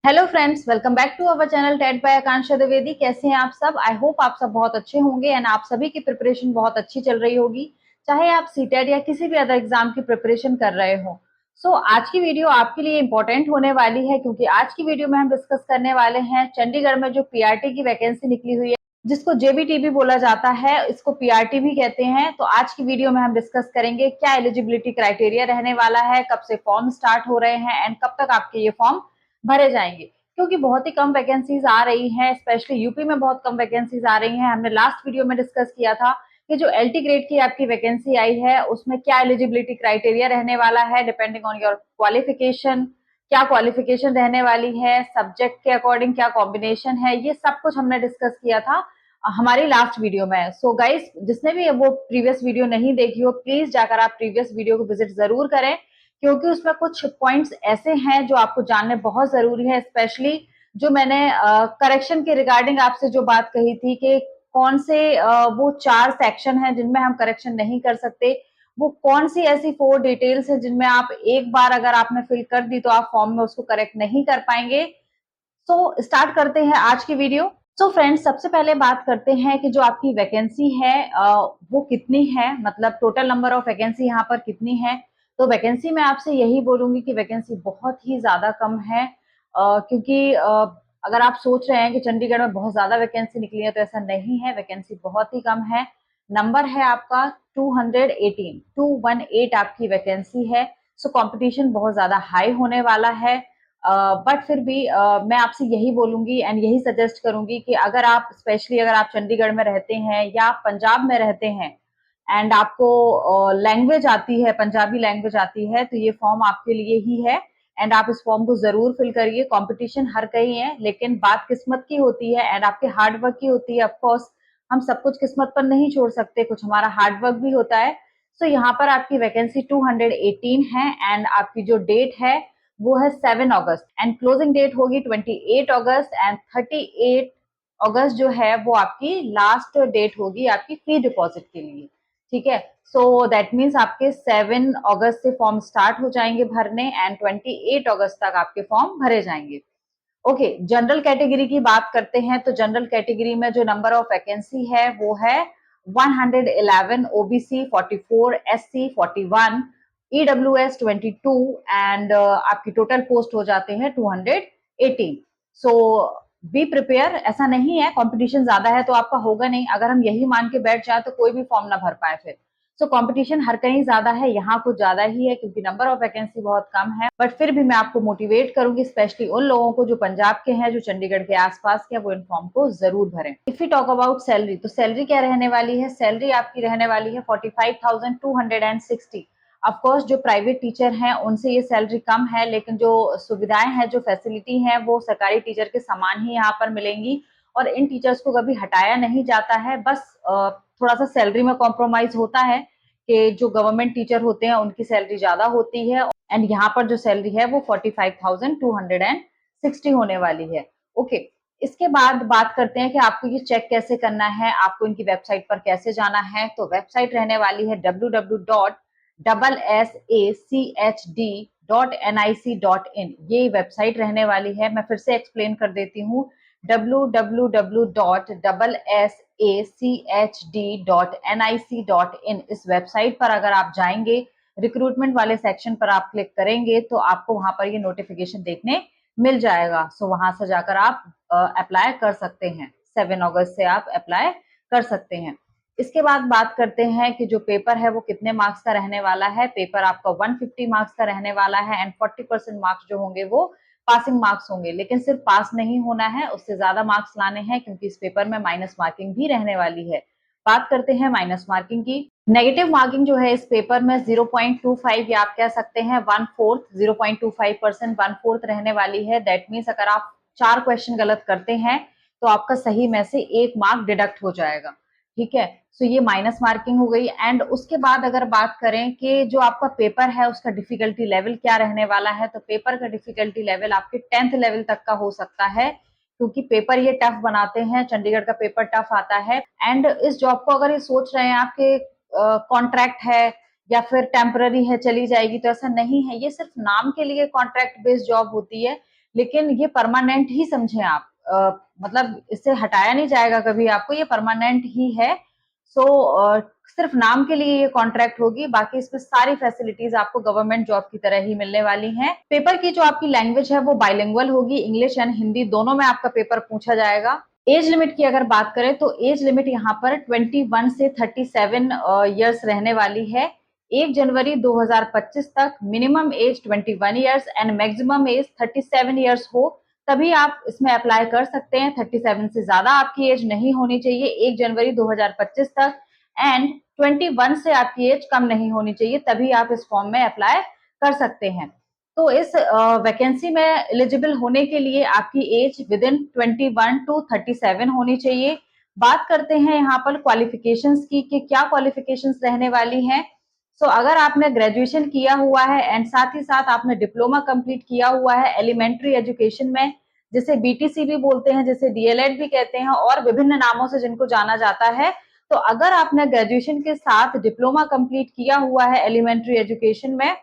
Hello friends, welcome back to our channel TET by Akanksha Dwivedi. कैसे हैं आप सब? आई होप आप सब बहुत अच्छे होंगे एंड आप सभी की प्रिपरेशन बहुत अच्छी चल रही होगी, चाहे आप सीटेट या किसी भी अदर एग्जाम की प्रिपरेशन कर रहे हो। आज की वीडियो आपके लिए इंपॉर्टेंट होने वाली है क्योंकि आज की वीडियो में हम डिस्कस करने वाले हैं चंडीगढ़ में जो पीआरटी की वैकेंसी निकली हुई है, जिसको जेबीटी भी बोला जाता है, इसको पीआरटी भी कहते हैं। तो आज की वीडियो में हम डिस्कस करेंगे क्या एलिजिबिलिटी क्राइटेरिया रहने वाला है, कब से फॉर्म स्टार्ट हो रहे हैं एंड कब तक आपके ये फॉर्म भरे जाएंगे, क्योंकि बहुत ही कम वैकेंसीज आ रही हैं। स्पेशली यूपी में बहुत कम वैकेंसीज आ रही हैं। हमने लास्ट वीडियो में डिस्कस किया था कि जो एलटी ग्रेड की आपकी वैकेंसी आई है उसमें क्या एलिजिबिलिटी क्राइटेरिया रहने वाला है, डिपेंडिंग ऑन योर क्वालिफिकेशन, क्या क्वालिफिकेशन रहने वाली है, सब्जेक्ट के अकॉर्डिंग क्या कॉम्बिनेशन है, ये सब कुछ हमने डिस्कस किया था हमारी लास्ट वीडियो में। सो गाइस, जिसने भी वो प्रीवियस वीडियो नहीं देखी हो, प्लीज जाकर आप प्रीवियस वीडियो को विजिट जरूर करें, क्योंकि उसमें कुछ पॉइंट्स ऐसे हैं जो आपको जानने बहुत जरूरी है। स्पेशली जो मैंने करेक्शन के रिगार्डिंग आपसे जो बात कही थी कि कौन से वो 4 सेक्शन हैं जिनमें हम करेक्शन नहीं कर सकते, वो कौन सी ऐसी 4 डिटेल्स है जिनमें आप एक बार अगर आपने फिल कर दी तो आप फॉर्म में उसको करेक्ट नहीं कर पाएंगे। स्टार्ट करते हैं आज की वीडियो। फ्रेंड्स, सबसे पहले बात करते हैं कि जो आपकी वैकेंसी है वो कितनी है, मतलब टोटल नंबर ऑफ वैकेंसी यहाँ पर कितनी है। तो वैकेंसी मैं आपसे यही बोलूंगी कि वैकेंसी बहुत ही ज्यादा कम है, क्योंकि अगर आप सोच रहे हैं कि चंडीगढ़ में बहुत ज्यादा वैकेंसी निकली है, तो ऐसा नहीं है। वैकेंसी बहुत ही कम है। नंबर है आपका 218 आपकी वैकेंसी है। कंपटीशन बहुत ज्यादा हाई होने वाला है। बट फिर भी मैं आपसे यही बोलूंगी एंड यही सजेस्ट करूंगी कि अगर आप स्पेशली अगर आप चंडीगढ़ में रहते हैं या आप पंजाब में रहते हैं एंड आपको लैंग्वेज आती है, पंजाबी लैंग्वेज आती है, तो ये फॉर्म आपके लिए ही है एंड आप इस फॉर्म को जरूर फिल करिए। कंपटीशन हर कहीं है, लेकिन बात किस्मत की होती है एंड आपके हार्ड वर्क की होती है। ऑफकोर्स हम सब कुछ किस्मत पर नहीं छोड़ सकते, कुछ हमारा हार्ड वर्क भी होता है। यहाँ पर आपकी वैकेंसी 218 है एंड आपकी जो डेट है वो है 7 अगस्त एंड क्लोजिंग डेट होगी 28 अगस्त एंड 38 अगस्त जो है वो आपकी लास्ट डेट होगी आपकी फी डिपॉजिट के लिए। ठीक है, दैट मीन्स आपके 7 अगस्त से फॉर्म स्टार्ट हो जाएंगे भरने एंड 28 अगस्त तक आपके फॉर्म भरे जाएंगे। ओके, जनरल कैटेगरी की बात करते हैं। तो जनरल कैटेगरी में जो नंबर ऑफ वैकेंसी है वो है 111, ओबीसी 44, एससी 41, ईडब्ल्यूएस 22 एंड आपकी टोटल पोस्ट हो जाते हैं 218। सो बी प्रिपेयर, ऐसा नहीं है कंपटीशन ज्यादा है तो आपका होगा नहीं। अगर हम यही मान के बैठ जाए तो कोई भी फॉर्म ना भर पाए फिर। कंपटीशन हर कहीं ज्यादा है, यहाँ कुछ ज्यादा ही है क्योंकि नंबर ऑफ वैकेंसी बहुत कम है। बट फिर भी मैं आपको मोटिवेट करूंगी, स्पेशली उन लोगों को जो पंजाब के हैं, जो चंडीगढ़ के आसपास के, वो इन फॉर्म को जरूर भरें। If you talk about salary, तो सैलरी क्या रहने वाली है? सैलरी आपकी रहने वाली है 45,260। ऑफकोर्स जो प्राइवेट टीचर हैं उनसे ये सैलरी कम है, लेकिन जो सुविधाएं हैं, जो फैसिलिटी हैं, वो सरकारी टीचर के समान ही यहाँ पर मिलेंगी और इन टीचर्स को कभी हटाया नहीं जाता है। बस थोड़ा सा सैलरी में कॉम्प्रोमाइज होता है कि जो गवर्नमेंट टीचर होते हैं उनकी सैलरी ज्यादा होती है एंड यहाँ पर जो सैलरी है वो 45,260 होने वाली है। ओके, इसके बाद बात करते हैं कि आपको ये चेक कैसे करना है, आपको इनकी वेबसाइट पर कैसे जाना है। तो वेबसाइट रहने वाली है www.sshd.nic.in। ये वेबसाइट रहने वाली है। मैं फिर से एक्सप्लेन कर देती हूँ, www.sshd.nic.in। इस वेबसाइट पर अगर आप जाएंगे, रिक्रूटमेंट वाले सेक्शन पर आप क्लिक करेंगे तो आपको वहां पर ये नोटिफिकेशन देखने मिल जाएगा। वहां से जाकर आप अप्लाई कर सकते हैं। 7 अगस्त से आप अप्लाई कर सकते हैं। इसके बाद बात करते हैं कि जो पेपर है वो कितने मार्क्स का रहने वाला है। पेपर आपका 150 मार्क्स का रहने वाला है एंड 40% मार्क्स जो होंगे वो पासिंग मार्क्स होंगे, लेकिन सिर्फ पास नहीं होना है, उससे ज्यादा मार्क्स लाने हैं क्योंकि इस पेपर में माइनस मार्किंग भी रहने वाली है। बात करते हैं माइनस मार्किंग की। नेगेटिव मार्किंग जो है इस पेपर में 0.25 या आप कह सकते हैं 1/4, 0.25%, 1/4 रहने वाली है। दैट मीन्स अगर आप 4 क्वेश्चन गलत करते हैं तो आपका सही में से 1 मार्क डिडक्ट हो जाएगा। ठीक है, ये माइनस मार्किंग हो गई। एंड उसके बाद अगर बात करें कि जो आपका पेपर है उसका डिफिकल्टी लेवल क्या रहने वाला है, तो पेपर का डिफिकल्टी लेवल आपके 10th लेवल तक का हो सकता है, क्योंकि पेपर ये टफ बनाते हैं। चंडीगढ़ का पेपर टफ आता है। एंड इस जॉब को अगर ये सोच रहे हैं आपके कॉन्ट्रैक्ट है या फिर टेम्पररी है, चली जाएगी, तो ऐसा नहीं है। ये सिर्फ नाम के लिए कॉन्ट्रैक्ट बेस्ड जॉब होती है, लेकिन ये परमानेंट ही समझें आप। मतलब इससे हटाया नहीं जाएगा कभी आपको, ये परमानेंट ही है। सो सिर्फ नाम के लिए ये कॉन्ट्रैक्ट होगी, बाकी इसमें सारी फैसिलिटीज आपको गवर्नमेंट जॉब की तरह ही मिलने वाली हैं। पेपर की जो आपकी लैंग्वेज है वो बाइलिंगुअल होगी, इंग्लिश एंड हिंदी दोनों में आपका पेपर पूछा जाएगा। एज लिमिट की अगर बात करें तो एज लिमिट यहाँ पर 21 से 37 ईयर्स रहने वाली है। 1 जनवरी 2025 तक minimum age 21 years and maximum age 37 years हो, तभी आप इसमें अप्लाई कर सकते हैं। 37 से ज्यादा आपकी एज नहीं होनी चाहिए 1 जनवरी 2025 तक, एंड 21 से आपकी एज कम नहीं होनी चाहिए, तभी आप इस फॉर्म में अप्लाई कर सकते हैं। तो इस वैकेंसी में एलिजिबल होने के लिए आपकी एज विद इन 21 टू 37 होनी चाहिए। बात करते हैं यहाँ पर क्वालिफिकेशंस की कि क्या क्वालिफिकेशंस रहने वाली हैं। सो अगर आपने ग्रेजुएशन किया हुआ है एंड साथ ही साथ आपने डिप्लोमा कंप्लीट किया हुआ है एलिमेंट्री एजुकेशन में, जिसे बीटीसी भी बोलते हैं, जिसे डीएलएड भी कहते हैं और विभिन्न नामों से जिनको जाना जाता है, तो अगर आपने ग्रेजुएशन के साथ डिप्लोमा कंप्लीट किया हुआ है एलिमेंट्री एजुकेशन में,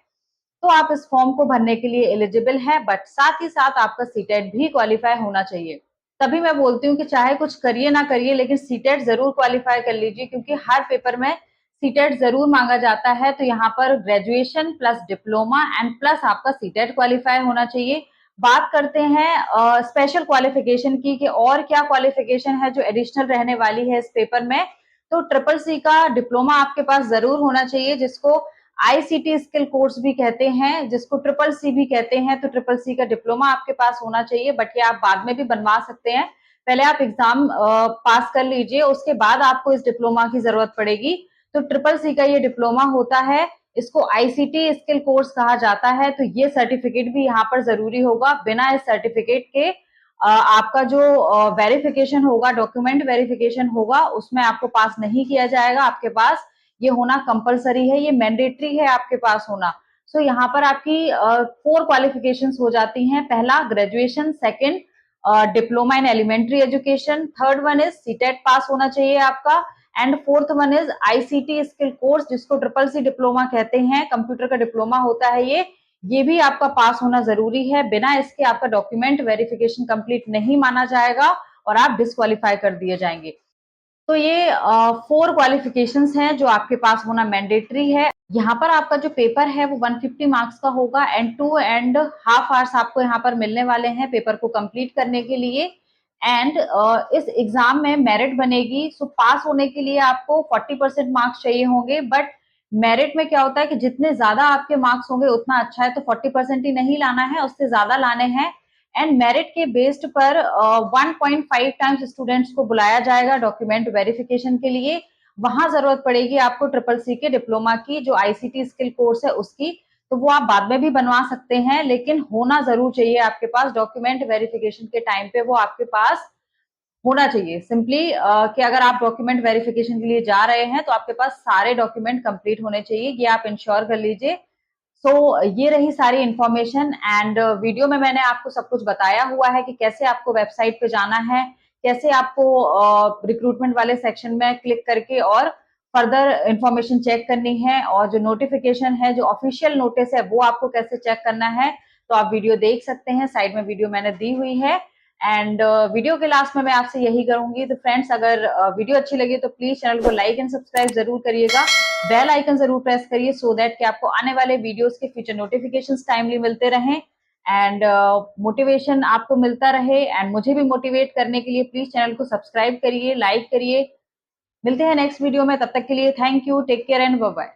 तो आप इस फॉर्म को भरने के लिए एलिजिबल है। बट साथ ही साथ आपका सीटेट भी क्वालिफाई होना चाहिए। तभी मैं बोलती हूँ कि चाहे कुछ करिए ना करिए, लेकिन सीटेट जरूर क्वालिफाई कर लीजिए, क्योंकि हर पेपर में सीटेट जरूर मांगा जाता है। तो यहाँ पर graduation plus diploma and plus आपका सीटेट क्वालिफाई होना चाहिए। बात करते हैं स्पेशल क्वालिफिकेशन की कि और क्या क्वालिफिकेशन है जो एडिशनल रहने वाली है इस पेपर में। तो ट्रिपल सी का डिप्लोमा आपके पास जरूर होना चाहिए, जिसको आईसीटी स्किल कोर्स भी कहते हैं, जिसको ट्रिपल सी भी कहते हैं। तो ट्रिपल सी का डिप्लोमा आपके पास होना चाहिए, बट ये आप बाद में भी बनवा सकते हैं। पहले आप एग्जाम पास कर लीजिए, उसके बाद आपको इस डिप्लोमा की जरूरत पड़ेगी। तो ट्रिपल सी का ये डिप्लोमा होता है, इसको आईसीटी स्किल कोर्स कहा जाता है। तो ये सर्टिफिकेट भी यहाँ पर जरूरी होगा। बिना इस सर्टिफिकेट के आपका जो वेरिफिकेशन होगा, डॉक्यूमेंट वेरिफिकेशन होगा, उसमें आपको पास नहीं किया जाएगा। आपके पास ये होना कंपलसरी है, ये मैंडेटरी है आपके पास होना। सो यहाँ पर आपकी 4 क्वालिफिकेशंस हो जाती हैं। पहला graduation, second diploma in elementary education, third one is CTET pass होना चाहिए आपका, and fourth one is ICT skill course, जिसको ट्रिपल सी डिप्लोमा कहते हैं, कंप्यूटर का डिप्लोमा होता है ये भी आपका पास होना जरूरी है। बिना इसके आपका डॉक्यूमेंट वेरिफिकेशन कंप्लीट नहीं माना जाएगा और आप डिस्क्वालीफाई कर दिए जाएंगे। तो ये 4 क्वालिफिकेशंस हैं जो आपके पास होना मैंडेटरी है। यहाँ पर आपका जो पेपर है वो 150 मार्क्स का होगा एंड 2.5 आवर्स आपको यहाँ पर मिलने वाले हैं पेपर को कंप्लीट करने के लिए। एंड इस एग्जाम में मेरिट बनेगी। सो पास होने के लिए आपको 40% मार्क्स चाहिए होंगे, बट मेरिट में क्या होता है कि जितने ज्यादा आपके मार्क्स होंगे उतना अच्छा है। तो 40% ही नहीं लाना है, उससे ज्यादा लाने हैं। एंड मेरिट के बेस्ड पर 1.5 टाइम्स स्टूडेंट्स को बुलाया जाएगा डॉक्यूमेंट वेरिफिकेशन के लिए। वहां जरूरत पड़ेगी आपको ट्रिपल सी के डिप्लोमा की, जो आईसीटी स्किल कोर्स है उसकी। तो वो आप बाद में भी बनवा सकते हैं, लेकिन होना जरूर चाहिए आपके पास डॉक्यूमेंट वेरिफिकेशन के टाइम पे, वो आपके पास होना चाहिए। सिंपली कि अगर आप डॉक्यूमेंट वेरिफिकेशन के लिए जा रहे हैं तो आपके पास सारे डॉक्यूमेंट कंप्लीट होने चाहिए, ये आप इंश्योर कर लीजिए। सो ये रही सारी इंफॉर्मेशन। एंड वीडियो में मैंने आपको सब कुछ बताया हुआ है कि कैसे आपको वेबसाइट पे जाना है, कैसे आपको रिक्रूटमेंट वाले सेक्शन में क्लिक करके और फर्दर इंफॉर्मेशन चेक करनी है, और जो नोटिफिकेशन है, जो ऑफिशियल नोटिस है, वो आपको कैसे चेक करना है। तो आप वीडियो देख सकते हैं, साइड में वीडियो मैंने दी हुई है। एंड वीडियो के लास्ट में मैं आपसे यही करूंगी। तो फ्रेंड्स, अगर वीडियो अच्छी लगी तो प्लीज चैनल को लाइक एंड सब्सक्राइब जरूर करिएगा, बेल आइकन जरूर प्रेस करिए, सो दैट कि आपको आने वाले वीडियोस के फ्यूचर नोटिफिकेशंस टाइमली मिलते रहें एंड मोटिवेशन आपको मिलता रहे। एंड मुझे भी मोटिवेट करने के लिए प्लीज चैनल को सब्सक्राइब करिए, लाइक करिए। मिलते हैं नेक्स्ट वीडियो में, तब तक के लिए thank you, take care and bye bye.